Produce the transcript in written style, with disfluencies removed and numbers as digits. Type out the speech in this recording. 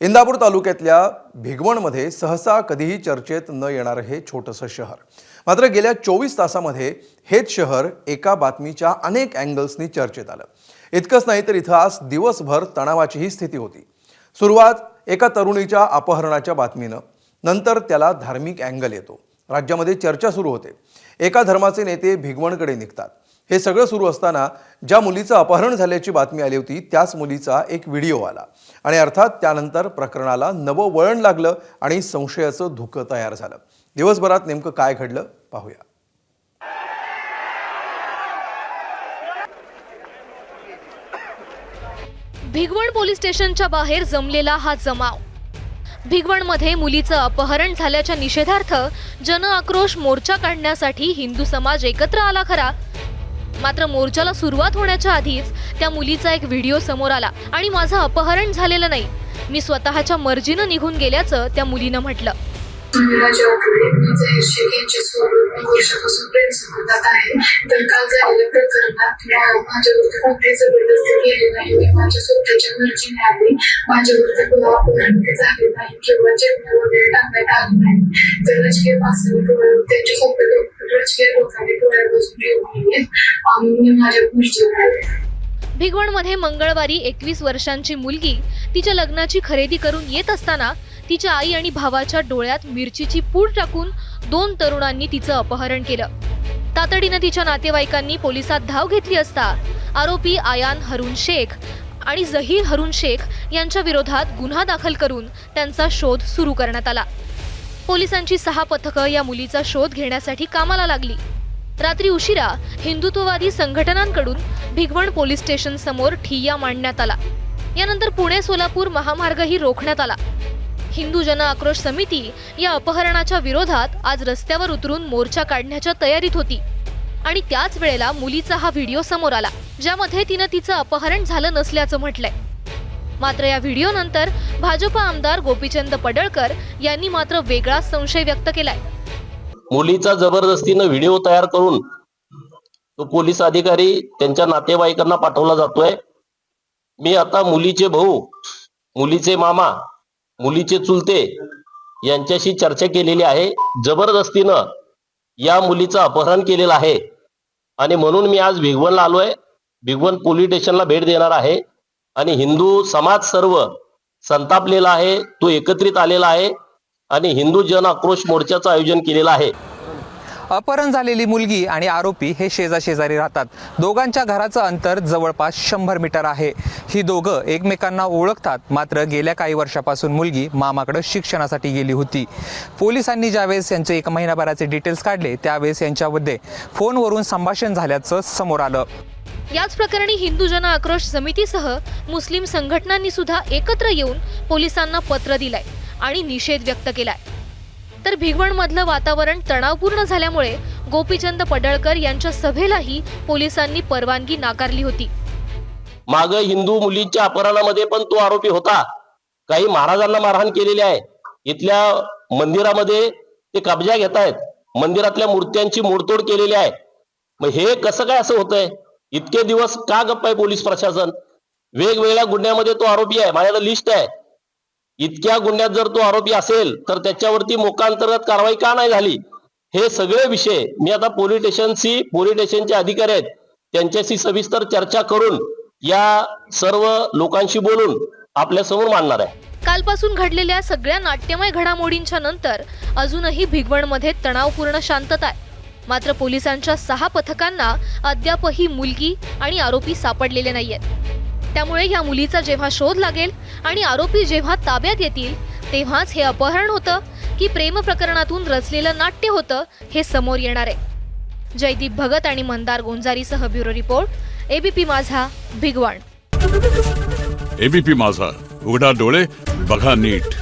इंदापूर तालुक्यातल्या भिगवणमध्ये सहसा कधीही चर्चेत न येणारं हे छोटंसं शहर मात्र गेल्या 24 तासामध्ये हेच शहर एका बातमीच्या अनेक अँगल्सनी चर्चेत आलं। इतकंच नाही तर इथं आज दिवसभर तणावाचीही स्थिती होती। सुरुवात एका तरुणीच्या अपहरणाच्या बातमीनं, नंतर त्याला धार्मिक अँगल येतो। राज्यामध्ये चर्चा सुरू होते। एका धर्माचे नेते भिगवणकडे निघतात। हे सगळं सुरू असताना ज्या मुलीचं अपहरण झाल्याची बातमी आली होती त्याच मुलीचा एक व्हिडिओ आला आणि अर्थात त्यानंतर प्रकरणाला नवं वळण लागलं आणि संशयाचं धुकं तयार झालं। दिवसभरात नेमकं काय घडलं पाहूया। भिगवण पोलीस स्टेशनच्या बाहेर जमलेला हा जमाव। भिगवणमध्ये मुलीचं अपहरण झाल्याच्या निषेधार्थ जन आक्रोश मोर्चा काढण्यासाठी हिंदू समाज एकत्र आला खरा, मात्र मोर्चाला सुरुवात होण्याच्या आधीच त्या मुलीचा एक व्हिडिओ समोर आला आणि माझं अपहरण झालेलं नाही, मी स्वतःच्या मर्जीनं निघून गेल्याचं त्या मुलीनं म्हटलं। वर्षापासून प्रेम संबंधात आहे, तर काल झालेल्या प्रकरणात माझ्यावरती कोणतीही जबरदस्ती केली नाही। मी माझ्या स्वतःच्या मर्जीने आली, माझ्यावरती कोणतं अपहरण झाले नाही किंवा जेवण वगैरे टाकण्यात आले नाही। तर राजकीय माणसाने त्यांच्या स्वतः राजकीय लोकांनी डोळ्यापासून घेऊन गेले आणि मी माझ्या मर्जीने आले। भिगवणमध्ये मंगळवारी 21 वर्षांची मुलगी तिच्या लग्नाची खरेदी करून येत असताना तिच्या आई आणि भावाच्या डोळ्यात मिरचीची पूड टाकून 2 तरुणांनी तिचं अपहरण केलं। तातडीनं तिच्या नातेवाईकांनी पोलिसात धाव घेतली असता आरोपी आयान हरून शेख आणि जहीर हरून शेख यांच्या विरोधात गुन्हा दाखल करून त्यांचा शोध सुरू करण्यात आला। पोलिसांची 6 पथकं या मुलीचा शोध घेण्यासाठी कामाला लागली। रात्री उशिरा हिंदुत्ववादी संघटनांकडून भिगवण पोलीस स्टेशन समोर ठिय्या मांडण्यात आला। यानंतर पुणे सोलापूर महामार्गही रोखण्यात आला। हिंदू जन आक्रोश समिती या अपहरणाच्या विरोधात आज रस्त्यावर उतरून मोर्चा काढण्याच्या तयारीत होती आणि त्याच वेळेला मुलीचा हा व्हिडिओ समोर आला, ज्यामध्ये तिनं तिचं अपहरण झालं नसल्याचं म्हटलंय। मात्र या व्हिडिओ नंतर भाजप आमदार गोपीचंद पडळकर यांनी मात्र वेगळाच संशय व्यक्त केलाय। मुलीचा जबरदस्तीनं व्हिडिओ तयार करून तो पोलीस अधिकारी त्यांच्या नातेवाईकांना पाठवला जातोय। मी आता मुलीचे भाऊ, मुलीचे मामा, मुलीचे चुलते यांच्याशी चर्चा केलेली आहे। जबरदस्तीनं या मुलीचं अपहरण केलेलं आहे आणि म्हणून मी आज भिगवणला आलोय। भिगवण पोलीस स्टेशनला भेट देणार आहे आणि हिंदू समाज सर्व संतापलेला आहे, तो एकत्रित आलेला आहे आणि हिंदू जन आक्रोश मोर्चाचं आयोजन केलेलं आहे। अपहरण झालेली मुलगी आणि आरोपी हे शेजारी राहतात। दोघांच्या घराचं अंतर जवळपास 100 मीटर आहे। ही दोघं एकमेकांना ओळखतात, मात्र गेल्या काही वर्षापासून मुलगी मामाकडे शिक्षणासाठी गेली होती। पोलिसांनी ज्यावेळेस यांचे 1 महिनाभराचे डिटेल्स काढले त्यावेळेस यांच्यामध्ये फोनवरून संभाषण झाल्याचं समोर आलं। याच प्रकरणी हिंदू जन आक्रोश समितीसह मुस्लिम संघटनांनी सुद्धा एकत्र येऊन पोलिसांना पत्र दिलंय आणि निषेध व्यक्त केलाय। तर भिगवणमधलं वातावरण तणावपूर्ण झाल्यामुळे गोपीचंद पडळकर यांच्या सभेलाही पोलिसांनी परवानगी नाकारली होती। माग हिंदू मुलीच्या अपहरणामध्ये पण तो आरोपी होता। काही महाराजांना मारहाण केलेली आहे। इथल्या मंदिरामध्ये ते कब्जा घेत आहेत, मंदिरातल्या मूर्त्यांची मोडतोड केलेली आहे। मग हे कसं काय असं होतंय? इतके दिवस का गप्प आहे पोलीस प्रशासन? वेगवेगळ्या गुन्ह्यामध्ये तो आरोपी आहे, माझ्याकडे लिस्ट आहे। इतक्या गुन्ह्यात जर तो आरोपी असेल तर त्याच्यावरती मोकांतर्गत कारवाई का नाही झाली? हे सगळे विषय मी आता पोलीस स्टेशनचे अधिकारी आहेत त्यांच्याशी सविस्तर चर्चा करून या सर्व लोकांशी बोलून आपल्या समोर मांडणार आहे। कालपासून घडलेल्या सगळ्या नाट्यमय घडामोडींच्या नंतर अजूनही भिगवणमध्ये तणावपूर्ण शांतता आहे। मात्र पोलिसांच्या 6 पथकांना अद्यापही मुलगी आणि आरोपी सापडलेले नाहीयेत। त्यामुळे या मुलीचा जेव्हा शोध लागेल आणि आरोपी जेव्हा ताब्यात येतील तेव्हाच हे अपहरण होतं की प्रेम प्रकरणातून रचलेलं नाट्य होतं हे समोर येणार आहे। जयदीप भगत आणि मंदार गोंजारीसह ब्युरो रिपोर्ट, एबीपी माझा, भिगवण। एबीपी माझा, उघडा डोळे बघा नीट।